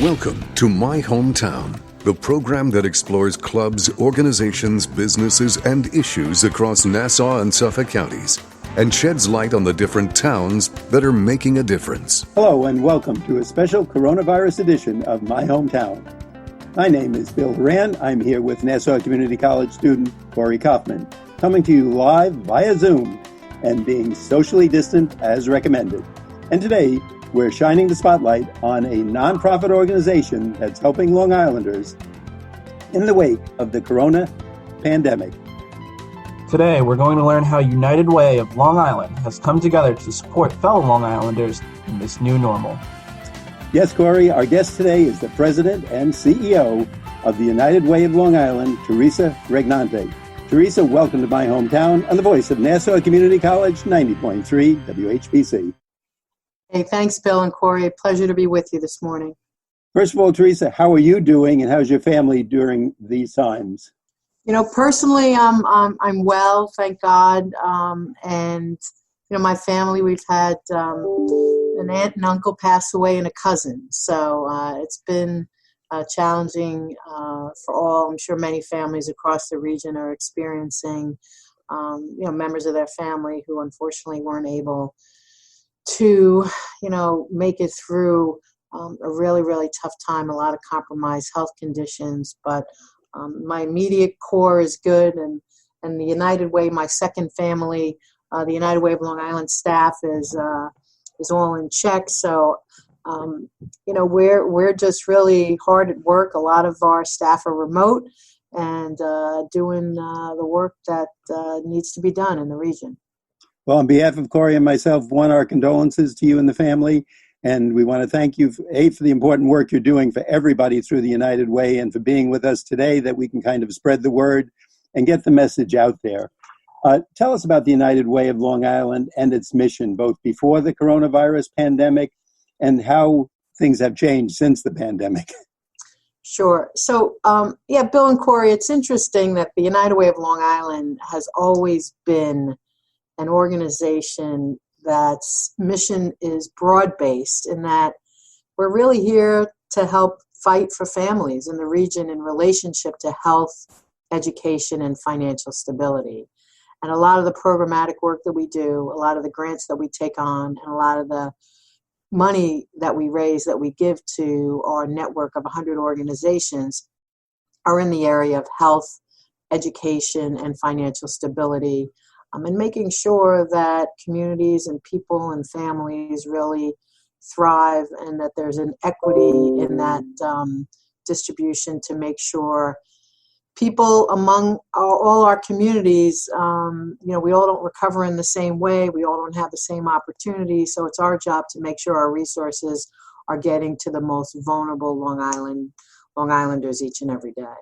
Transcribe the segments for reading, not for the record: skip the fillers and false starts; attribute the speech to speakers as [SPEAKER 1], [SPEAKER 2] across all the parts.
[SPEAKER 1] Welcome to My Hometown, the program that explores clubs, organizations, businesses, and issues across Nassau and Suffolk counties and sheds light on the different towns that are making a difference.
[SPEAKER 2] Hello and welcome to a special coronavirus edition of My Hometown. My name is Bill Horan. I'm here with Nassau Community College student Corey Kaufman, coming to you live via Zoom and being socially distant as recommended. And today, we're shining the spotlight on a nonprofit organization that's helping Long Islanders in the wake of the corona pandemic.
[SPEAKER 3] Today, we're going to learn how United Way of Long Island has come together to support fellow Long Islanders in this new normal.
[SPEAKER 2] Yes, Corey, our guest today is the president and CEO of the United Way of Long Island, Theresa Regnante. Theresa, welcome to My Hometown on the voice of Nassau Community College 90.3 WHBC.
[SPEAKER 4] Hey, thanks, Bill and Corey. Pleasure to be with you this morning.
[SPEAKER 2] First of all, Theresa, how are you doing and how's your family during these times?
[SPEAKER 4] You know, personally, I'm well, thank God. And you know, my family, we've had an aunt and uncle pass away and a cousin. So it's been challenging for all. I'm sure many families across the region are experiencing, members of their family who unfortunately weren't able to, make it through a really, really tough time, a lot of compromised health conditions. But my immediate core is good, and the United Way, my second family, the United Way of Long Island staff is all in check. So, we're just really hard at work. A lot of our staff are remote and doing the work that needs to be done in the region.
[SPEAKER 2] Well, on behalf of Corey and myself, our condolences to you and the family. And we want to thank you, for the important work you're doing for everybody through the United Way and for being with us today, that we can kind of spread the word and get the message out there. Tell us about the United Way of Long Island and its mission, both before the coronavirus pandemic and how things have changed since the pandemic.
[SPEAKER 4] Sure. So, Bill and Corey, it's interesting that the United Way of Long Island has always been an organization that's mission is broad-based, in that we're really here to help fight for families in the region in relationship to health, education, and financial stability. And a lot of the programmatic work that we do, a lot of the grants that we take on, and a lot of the money that we raise, that we give to our network of 100 organizations, are in the area of health, education, and financial stability. And making sure that communities and people and families really thrive, and that there's an equity in that distribution to make sure people among all our communities, we all don't recover in the same way. We all don't have the same opportunities. So it's our job to make sure our resources are getting to the most vulnerable Long Islanders each and every day.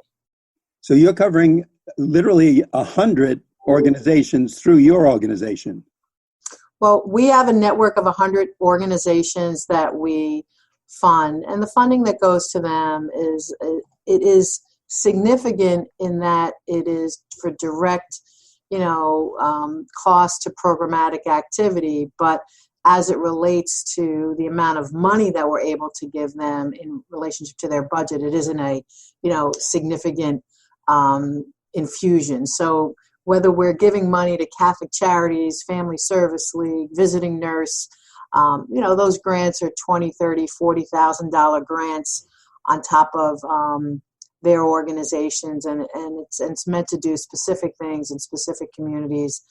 [SPEAKER 4] So
[SPEAKER 2] you're covering literally 100 organizations through your organization.
[SPEAKER 4] Well, we have a network of 100 organizations that we fund, and the funding that goes to them is significant in that it is for direct, cost to programmatic activity. But as it relates to the amount of money that we're able to give them in relationship to their budget, it isn't a, significant infusion. So whether we're giving money to Catholic Charities, Family Service League, Visiting Nurse, those grants are $20,000, $30,000, $40,000 grants on top of their organizations, and it's meant to do specific things in specific communities.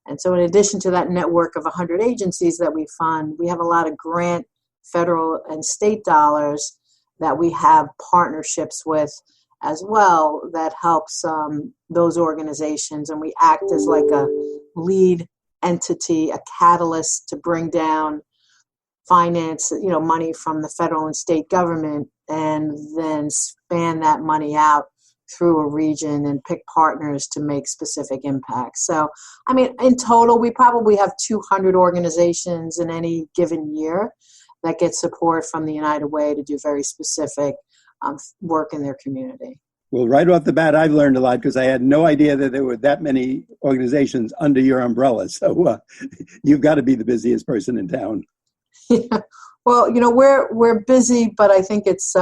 [SPEAKER 4] And so in addition to that network of 100 agencies that we fund, we have a lot of grant, federal and state dollars that we have partnerships with as well, that helps those organizations, and we act as like a lead entity, a catalyst to bring down finance, money from the federal and state government, and then span that money out through a region and pick partners to make specific impacts. So, in total, we probably have 200 organizations in any given year that get support from the United Way to do very specific work in their community.
[SPEAKER 2] Well, right off the bat, I've learned a lot because I had no idea that there were that many organizations under your umbrella. So you've got to be the busiest person in town.
[SPEAKER 4] Well, we're busy, but I think it's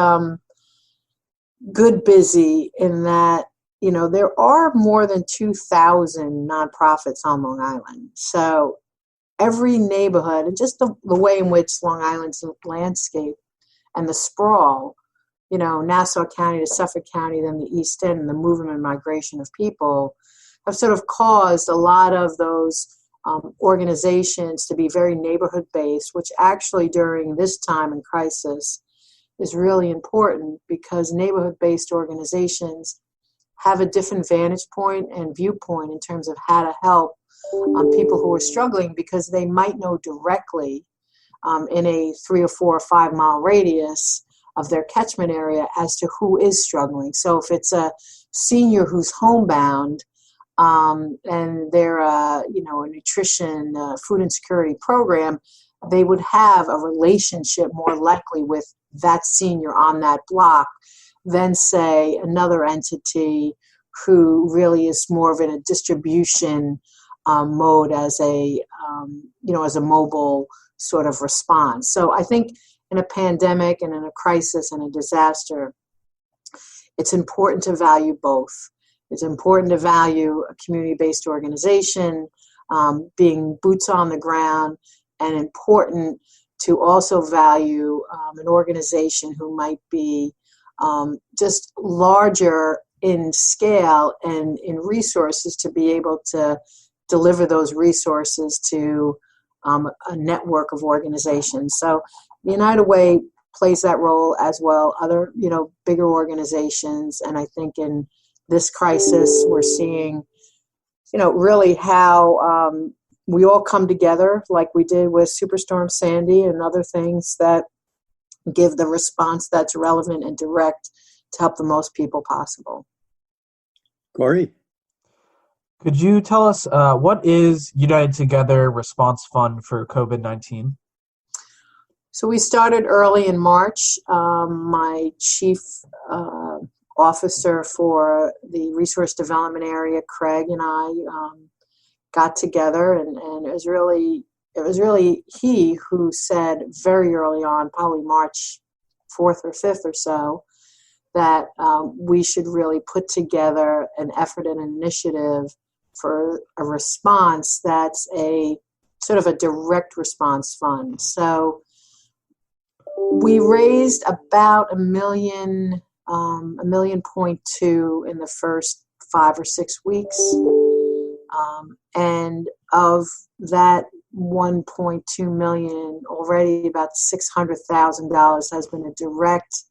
[SPEAKER 4] good busy in that, there are more than 2,000 nonprofits on Long Island. So every neighborhood, and just the way in which Long Island's landscape and the sprawl, Nassau County to Suffolk County, then the East End, and the movement and migration of people have sort of caused a lot of those organizations to be very neighborhood-based, which actually during this time in crisis is really important because neighborhood-based organizations have a different vantage point and viewpoint in terms of how to help people who are struggling, because they might know directly in a 3 or 4 or 5 mile radius of their catchment area as to who is struggling. So if it's a senior who's homebound and they're a nutrition, food insecurity program, they would have a relationship more likely with that senior on that block than, say, another entity who really is more of in a distribution mode as a mobile sort of response. So I think in a pandemic and in a crisis and a disaster, it's important to value both. It's important to value a community-based organization, being boots on the ground, and important to also value an organization who might be just larger in scale and in resources to be able to deliver those resources to a network of organizations. So the United Way plays that role as well. Other, bigger organizations, and I think in this crisis we're seeing, really how we all come together like we did with Superstorm Sandy and other things that give the response that's relevant and direct to help the most people possible.
[SPEAKER 2] Corey?
[SPEAKER 3] Could you tell us what is United Together Response Fund for COVID-19?
[SPEAKER 4] So we started early in March. My chief officer for the resource development area, Craig, and I got together, and it was really he who said very early on, probably March 4th or 5th or so, that we should really put together an effort and an initiative for a response that's a sort of a direct response fund. So we raised about $1.2 million in the first 5 or 6 weeks. And of that $1.2 million, already about $600,000 has been a direct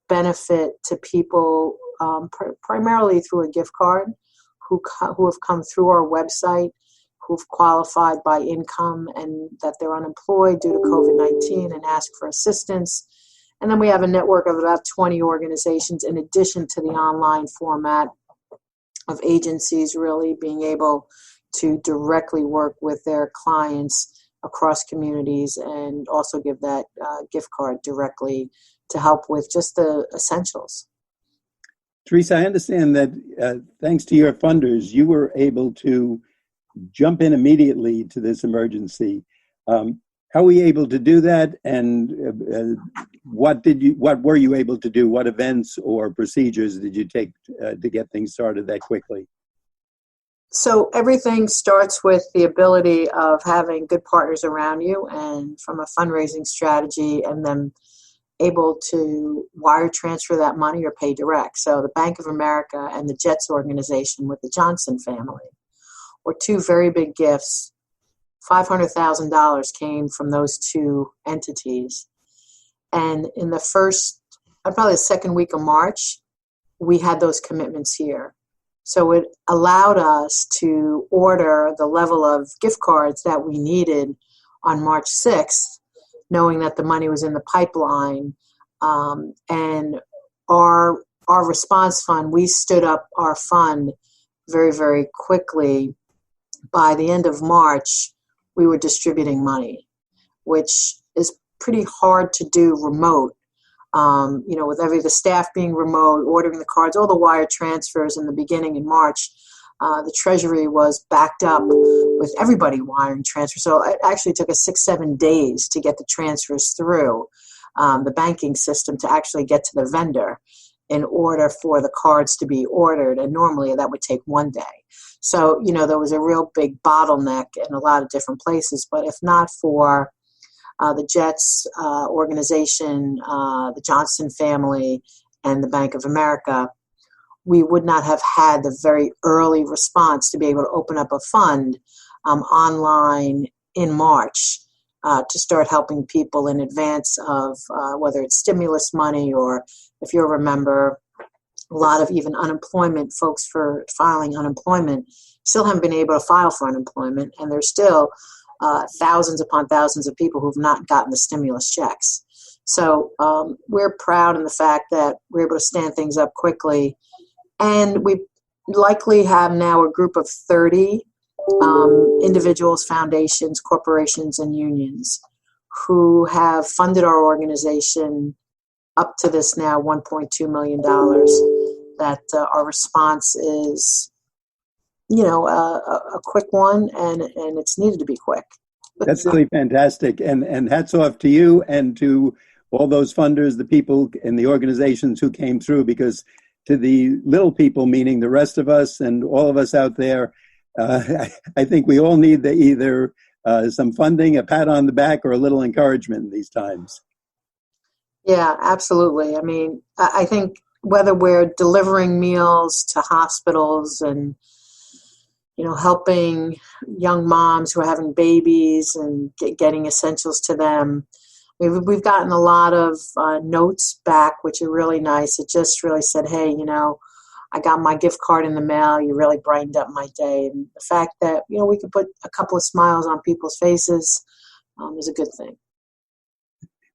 [SPEAKER 4] benefit to people, primarily through a gift card, who have come through our website, who've qualified by income and that they're unemployed due to COVID-19 and ask for assistance. And then we have a network of about 20 organizations in addition to the online format of agencies really being able to directly work with their clients across communities and also give that gift card directly to help with just the essentials.
[SPEAKER 2] Theresa, I understand that thanks to your funders, you were able to jump in immediately to this emergency. How were you able to do that, and what were you able to do? What events or procedures did you take to get things started that quickly?
[SPEAKER 4] So everything starts with the ability of having good partners around you, and from a fundraising strategy, and then able to wire transfer that money or pay direct. So the Bank of America and the Jets organization with the Johnson family were two very big gifts. $500,000 came from those two entities. And in the first, probably the second week of March, we had those commitments here. So it allowed us to order the level of gift cards that we needed on March 6th, knowing that the money was in the pipeline. And our response fund, we stood up our fund very, very quickly. By the end of March, we were distributing money, which is pretty hard to do remote. With the staff being remote, ordering the cards, all the wire transfers in the beginning in March. the Treasury was backed up with everybody wiring transfers. So it actually took us 6-7 days to get the transfers through the banking system to actually get to the vendor in order for the cards to be ordered. And normally that would take 1 day. So, there was a real big bottleneck in a lot of different places. But if not for the Jets organization, the Johnson family, and the Bank of America, we would not have had the very early response to be able to open up a fund online in March to start helping people in advance of whether it's stimulus money or, if you'll remember, a lot of even unemployment folks for filing unemployment still haven't been able to file for unemployment, and there's still thousands upon thousands of people who've not gotten the stimulus checks. So we're proud in the fact that we're able to stand things up quickly. And we likely have now a group of 30 individuals, foundations, corporations, and unions who have funded our organization up to this now $1.2 million. That our response is, a quick one, and it's needed to be quick.
[SPEAKER 2] That's really fantastic. And hats off to you and to all those funders, the people and the organizations who came through, because to the little people, meaning the rest of us and all of us out there, I think we all need either some funding, a pat on the back, or a little encouragement in these times.
[SPEAKER 4] Yeah, absolutely. I mean, I think whether we're delivering meals to hospitals and, helping young moms who are having babies and getting essentials to them, we've gotten a lot of notes back, which are really nice. It just really said, hey, I got my gift card in the mail. You really brightened up my day. And the fact that, we could put a couple of smiles on people's faces is a good thing.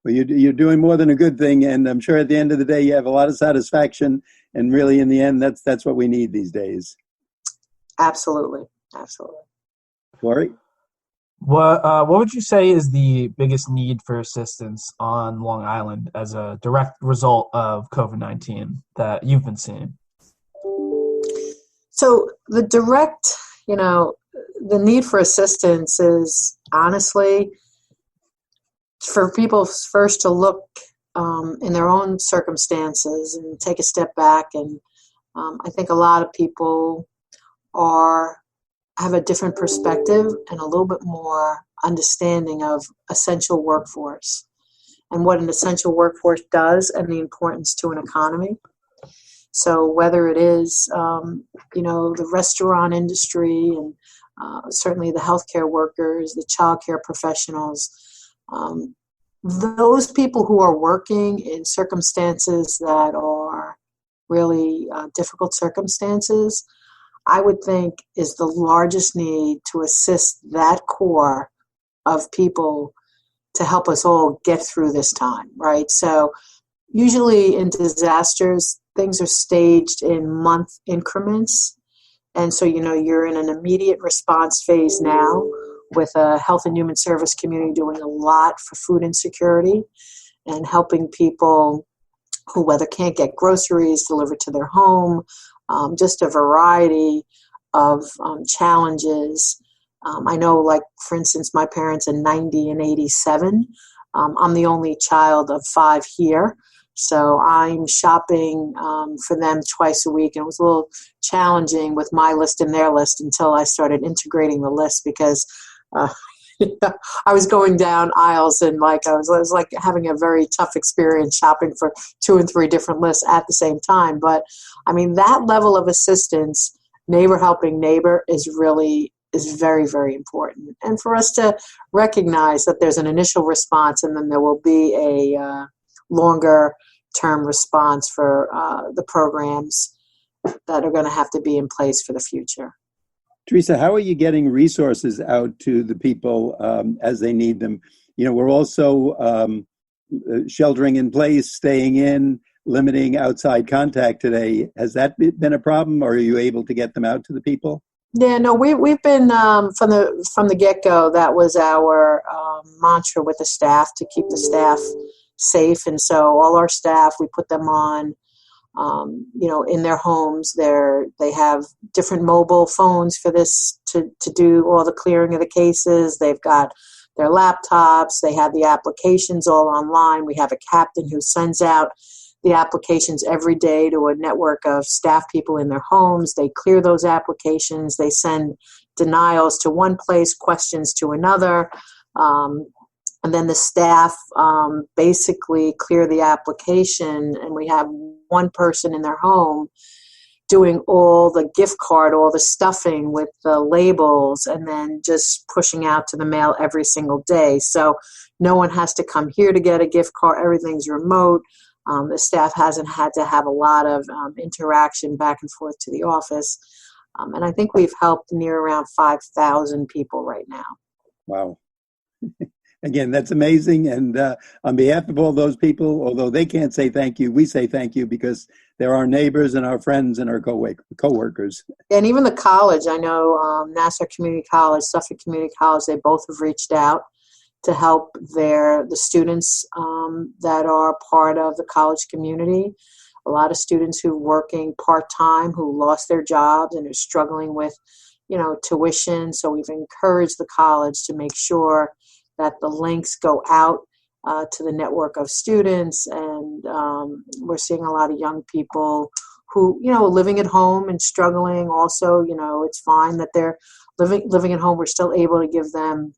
[SPEAKER 2] Well, you're doing more than a good thing. And I'm sure at the end of the day, you have a lot of satisfaction. And really, in the end, that's what we need these days.
[SPEAKER 4] Absolutely. Absolutely.
[SPEAKER 2] Laurie?
[SPEAKER 3] What would you say is the biggest need for assistance on Long Island as a direct result of COVID-19 that you've been seeing?
[SPEAKER 4] So the direct, the need for assistance is honestly for people first to look in their own circumstances and take a step back. And I think a lot of people have a different perspective and a little bit more understanding of essential workforce and what an essential workforce does and the importance to an economy. So whether it is, the restaurant industry and certainly the healthcare workers, the childcare professionals, those people who are working in circumstances that are really difficult circumstances, I would think is the largest need to assist that core of people to help us all get through this time, right? So usually in disasters, things are staged in month increments. And so, you're in an immediate response phase now with a health and human service community doing a lot for food insecurity and helping people who whether can't get groceries delivered to their home, just a variety of challenges. I know, like, for instance, my parents are 90 and 87. I'm the only child of 5 here. So I'm shopping for them twice a week. And it was a little challenging with my list and their list until I started integrating the list because I was going down aisles and it was like having a very tough experience shopping for 2 and 3 different lists at the same time. But I mean, that level of assistance, neighbor helping neighbor, is very, very important. And for us to recognize that there's an initial response and then there will be a longer term response for the programs that are going to have to be in place for the future.
[SPEAKER 2] Theresa, how are you getting resources out to the people as they need them? We're also sheltering in place, staying in, limiting outside contact today. Has that been a problem, or are you able to get them out to the people?
[SPEAKER 4] Yeah, no, we've been from the get-go. That was our mantra with the staff, to keep the staff safe. And so all our staff, we put them on in their homes. They have different mobile phones for this to do all the clearing of the cases. They've got their laptops. They have the applications all online. We have a captain who sends out the applications every day to a network of staff people in their homes. They clear those applications. They send denials to one place, questions to another. And then the staff basically clear the application, and we have one person in their home doing all the gift card, all the stuffing with the labels, and then just pushing out to the mail every single day. So no one has to come here to get a gift card. Everything's remote. The staff hasn't had to have a lot of interaction back and forth to the office. And I think we've helped near around 5,000 people right now.
[SPEAKER 2] Wow. Again, that's amazing. And on behalf of all those people, although they can't say thank you, we say thank you because they're our neighbors and our friends and our co-workers.
[SPEAKER 4] And even the college, I know Nassau Community College, Suffolk Community College, they both have reached out to help the students that are part of the college community. A lot of students who are working part-time, who lost their jobs and are struggling with, tuition. So we've encouraged the college to make sure that the links go out to the network of students. And we're seeing a lot of young people who, living at home and struggling. Also, it's fine that they're living at home. We're still able to give them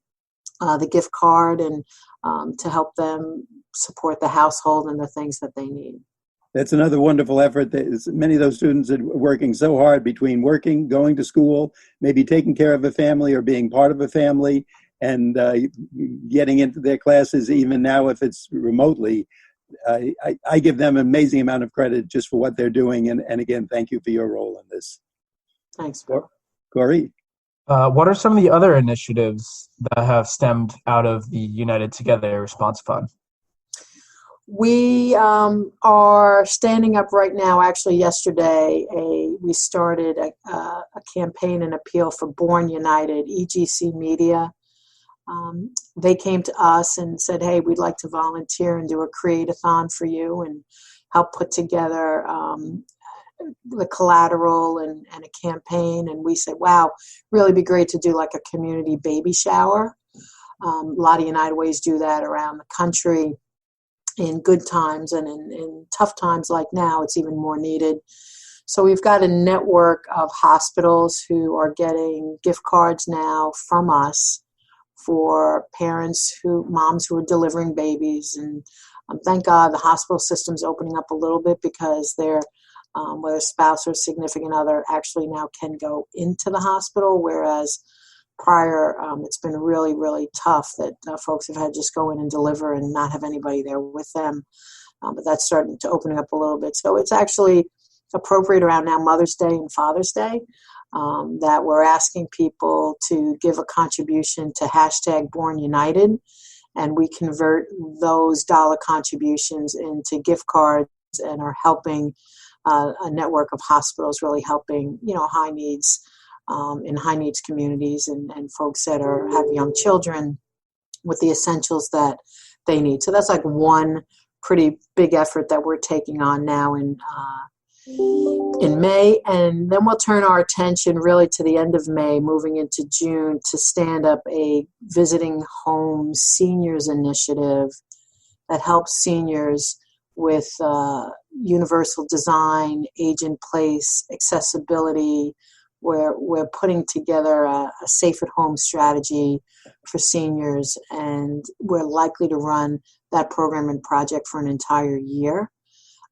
[SPEAKER 4] the gift card and to help them support the household and the things that they need.
[SPEAKER 2] That's another wonderful effort. Many of those students are working so hard between working, going to school, maybe taking care of a family or being part of a family, and getting into their classes, even now if it's remotely. I give them an amazing amount of credit just for what they're doing. And again, thank you for your role in this.
[SPEAKER 4] Thanks, Bill.
[SPEAKER 2] Corey?
[SPEAKER 3] What are some of the other initiatives that have stemmed out of the United Together Response Fund?
[SPEAKER 4] We are standing up right now. Actually, yesterday, we started a campaign and appeal for Born United, EGC Media. They came to us and said, hey, we'd like to volunteer and do a create-a-thon for you and help put together the collateral and a campaign. And we said, wow, really be great to do like a community baby shower. A lot of United Ways do that around the country in good times, and in tough times like now, it's even more needed. So we've got a network of hospitals who are getting gift cards now from us for moms who are delivering babies. And thank God the hospital system's opening up a little bit because they're, whether spouse or significant other actually now can go into the hospital, whereas prior it's been really, really tough that folks have had to just go in and deliver and not have anybody there with them. But that's starting to open up a little bit. So it's actually appropriate around now Mother's Day and Father's Day that we're asking people to give a contribution to #BornUnited, and we convert those dollar contributions into gift cards and are helping a network of hospitals, really helping high needs in high needs communities and folks that have young children with the essentials that they need. So that's like one pretty big effort that we're taking on now in May, and then we'll turn our attention really to the end of May, moving into June, to stand up a visiting home seniors initiative that helps seniors with universal design, age in place, accessibility. We're putting together a safe at home strategy for seniors, and we're likely to run that program and project for an entire year.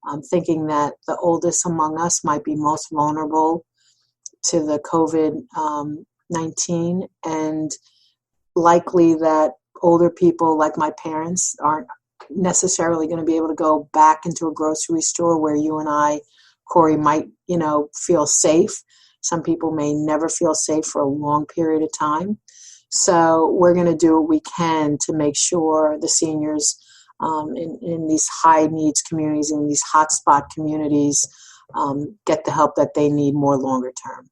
[SPEAKER 4] I'm thinking that the oldest among us might be most vulnerable to the COVID-19, and likely that older people like my parents aren't necessarily going to be able to go back into a grocery store where you and I, Corey, might, feel safe. Some people may never feel safe for a long period of time. So we're going to do what we can to make sure the seniors in these high needs communities, in these hotspot communities, get the help that they need more longer term.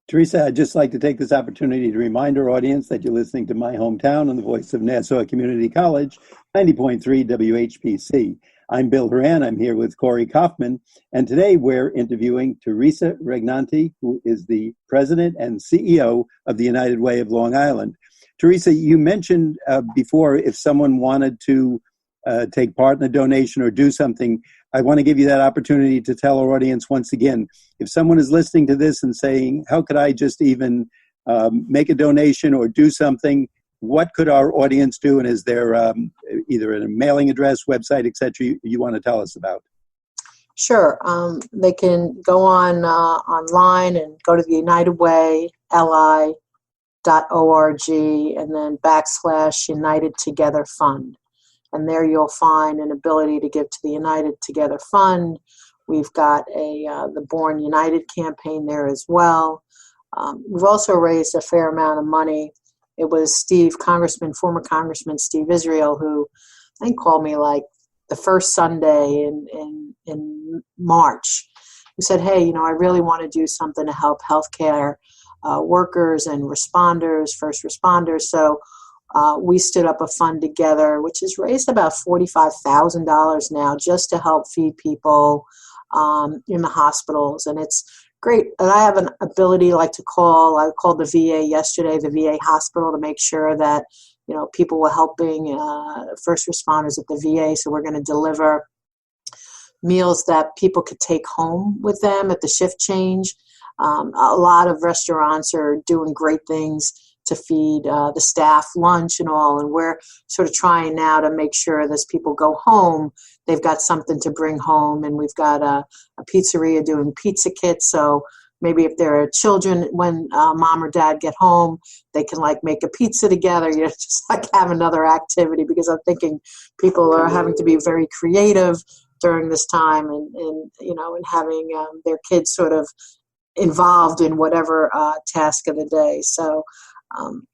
[SPEAKER 2] Theresa, I'd just like to take this opportunity to remind our audience that you're listening to My Hometown on the voice of Nassau Community College, 90.3 WHPC. I'm Bill Horan. I'm here with Corey Kaufman. And today we're interviewing Theresa Regnante, who is the president and CEO of the United Way of Long Island. Theresa, you mentioned before if someone wanted to take part in a donation or do something, I want to give you that opportunity to tell our audience once again, if someone is listening to this and saying, how could I just even make a donation or do something, what could our audience do? And is there either a mailing address, website, et cetera, you want to tell us about?
[SPEAKER 4] Sure. They can go on online and go to the United Way, li.org, and then / United Together Fund. And there you'll find an ability to give to the United Together Fund. We've got the Born United campaign there as well. We've also raised a fair amount of money. It was former Congressman Steve Israel, who I think called me like the first Sunday in March, who said, hey, I really want to do something to help healthcare workers and responders, first responders. So we stood up a fund together, which has raised about $45,000 now just to help feed people in the hospitals. And it's great. And I have an ability I called the VA yesterday, the VA hospital, to make sure that, people were helping first responders at the VA. So we're going to deliver meals that people could take home with them at the shift change. A lot of restaurants are doing great things to feed the staff lunch and all. And we're sort of trying now to make sure that as people go home, they've got something to bring home. And we've got a pizzeria doing pizza kits. So maybe if there are children, when mom or dad get home, they can make a pizza together, just have another activity, because I'm thinking people are having to be very creative during this time and having their kids sort of involved in whatever task of the day. So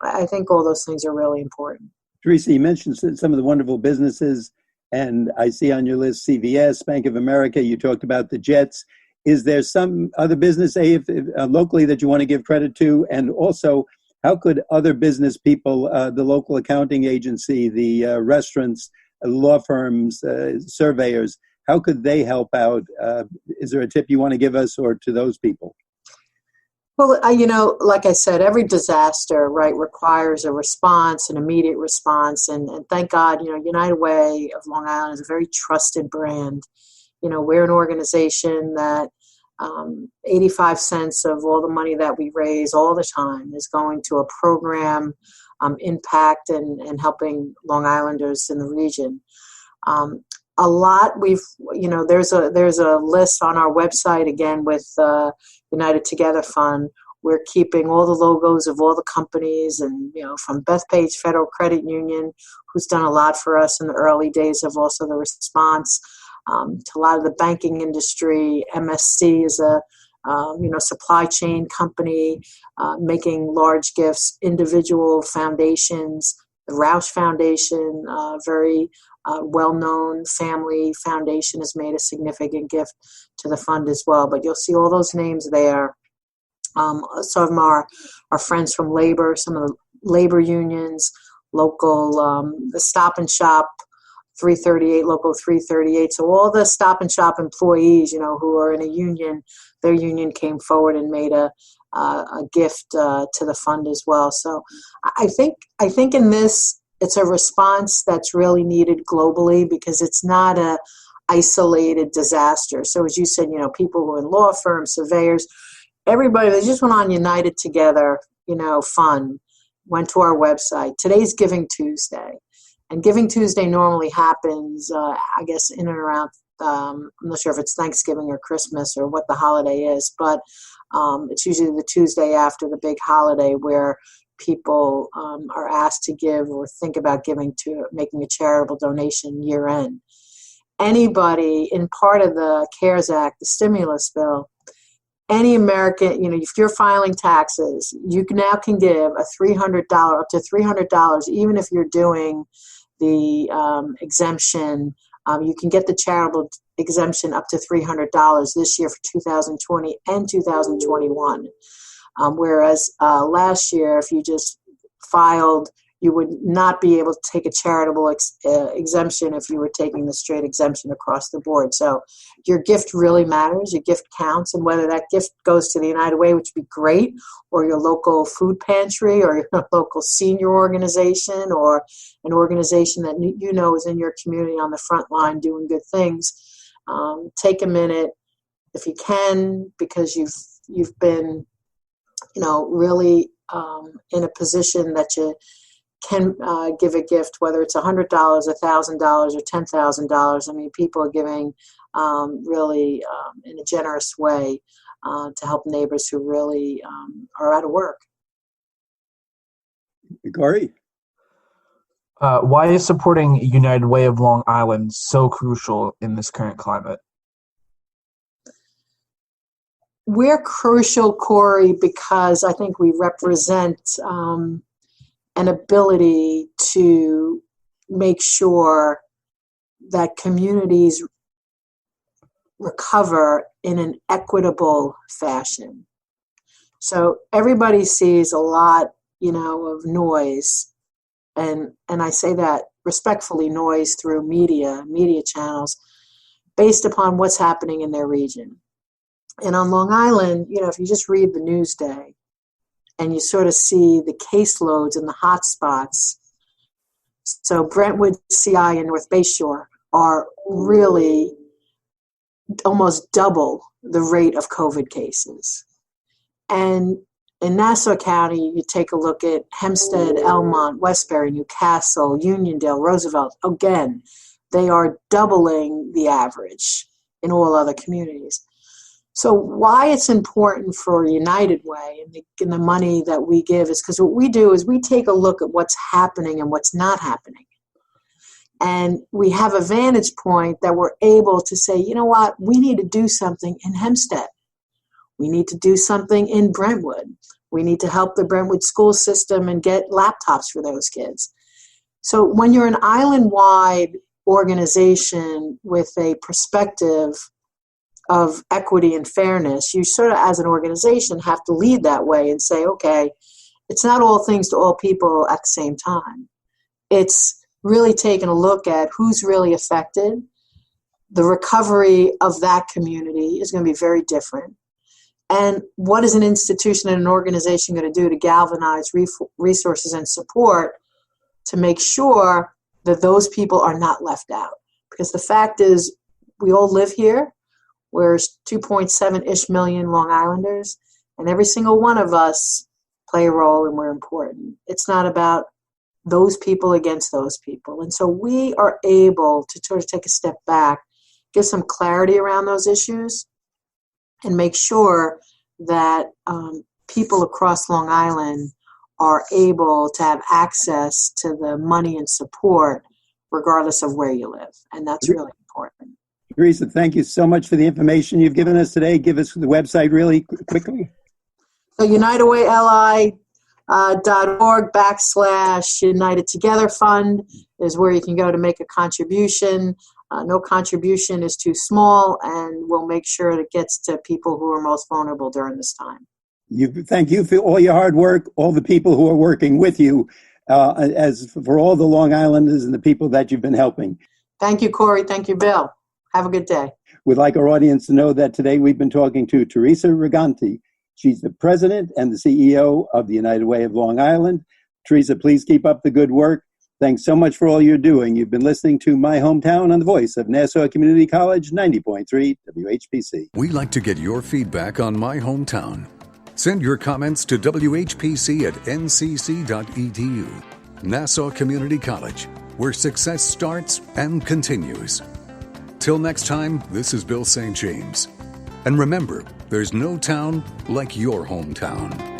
[SPEAKER 4] I think all those things are really important.
[SPEAKER 2] Theresa, you mentioned some of the wonderful businesses, and I see on your list CVS, Bank of America, you talked about the Jets. Is there some other business locally that you want to give credit to? And also, how could other business people, the local accounting agency, the restaurants, law firms, surveyors, how could they help out? Is there a tip you want to give us or to those people?
[SPEAKER 4] Well, like I said, every disaster, requires a response, an immediate response. And thank God, United Way of Long Island is a very trusted brand. We're an organization that 85 cents of all the money that we raise all the time is going to a program, impact and helping Long Islanders in the region. A lot there's a list on our website, again, with United Together Fund. We're keeping all the logos of all the companies and, from Bethpage Federal Credit Union, who's done a lot for us in the early days of also the response, to a lot of the banking industry. MSC is a supply chain company making large gifts, individual foundations. The Roush Foundation, very well-known family foundation, has made a significant gift to the fund as well. But you'll see all those names there. Some of them are friends from labor, some of the labor unions, local, the Stop and Shop 338, local 338. So all the Stop and Shop employees, who are in a union, their union came forward and made a gift to the fund as well. So I think in this, it's a response that's really needed globally, because it's not a isolated disaster. So as you said, people who are in law firms, surveyors, everybody, they just went on United Together, Fund, went to our website. Today's Giving Tuesday. And Giving Tuesday normally happens, I guess, in and around, I'm not sure if it's Thanksgiving or Christmas or what the holiday is, but it's usually the Tuesday after the big holiday where people are asked to give or think about making a charitable donation year end. Anybody in part of the CARES Act, the stimulus bill, any American, if you're filing taxes, you now can give up to $300, even if you're doing the exemption. You can get the charitable exemption up to $300 this year for 2020 and 2021. Whereas last year, if you just filed you would not be able to take a charitable exemption if you were taking the straight exemption across the board. So your gift really matters. Your gift counts. And whether that gift goes to the United Way, which would be great, or your local food pantry, or your local senior organization, or an organization that you know is in your community on the front line doing good things, take a minute if you can, because you've been, really in a position that you can give a gift, whether it's $100, $1,000, or $10,000. I mean, people are giving really in a generous way to help neighbors who really are out of work.
[SPEAKER 2] Corey?
[SPEAKER 3] Why is supporting United Way of Long Island so crucial in this current climate?
[SPEAKER 4] We're crucial, Corey, because I think we represent an ability to make sure that communities recover in an equitable fashion. So everybody sees a lot, of noise, and I say that respectfully, noise through media channels, based upon what's happening in their region. And on Long Island, if you just read the Newsday and you sort of see the caseloads and the hot spots, so Brentwood, CI, and North Bayshore are really almost double the rate of COVID cases. And in Nassau County, you take a look at Hempstead, Elmont, Westbury, Newcastle, Uniondale, Roosevelt. Again, they are doubling the average in all other communities. So why it's important for United Way and the money that we give is because what we do is we take a look at what's happening and what's not happening. And we have a vantage point that we're able to say, you know what, we need to do something in Hempstead. We need to do something in Brentwood. We need to help the Brentwood school system and get laptops for those kids. So when you're an island-wide organization with a perspective of equity and fairness, you sort of, as an organization, have to lead that way and say, okay, it's not all things to all people at the same time. It's really taking a look at who's really affected. The recovery of that community is going to be very different. And what is an institution and an organization going to do to galvanize resources and support to make sure that those people are not left out? Because the fact is, we all live here. We're 2.7-ish million Long Islanders, and every single one of us play a role, and we're important. It's not about those people against those people. And so we are able to sort of take a step back, give some clarity around those issues, and make sure that people across Long Island are able to have access to the money and support regardless of where you live. And that's really important.
[SPEAKER 2] Theresa, thank you so much for the information you've given us today. Give us the website really quickly.
[SPEAKER 4] So UnitedWayLI.org/United Together Fund is where you can go to make a contribution. No contribution is too small, and we'll make sure it gets to people who are most vulnerable during this time.
[SPEAKER 2] Thank you for all your hard work, all the people who are working with you, as for all the Long Islanders and the people that you've been helping.
[SPEAKER 4] Thank you, Corey. Thank you, Bill. Have a good day.
[SPEAKER 2] We'd like our audience to know that today we've been talking to Theresa Regnante. She's the president and the CEO of the United Way of Long Island. Theresa, please keep up the good work. Thanks so much for all you're doing. You've been listening to My Hometown on the voice of Nassau Community College, 90.3 WHPC.
[SPEAKER 1] We like to get your feedback on My Hometown. Send your comments to whpc@ncc.edu. Nassau Community College, where success starts and continues. Till next time, this is Bill St. James. And remember, there's no town like your hometown.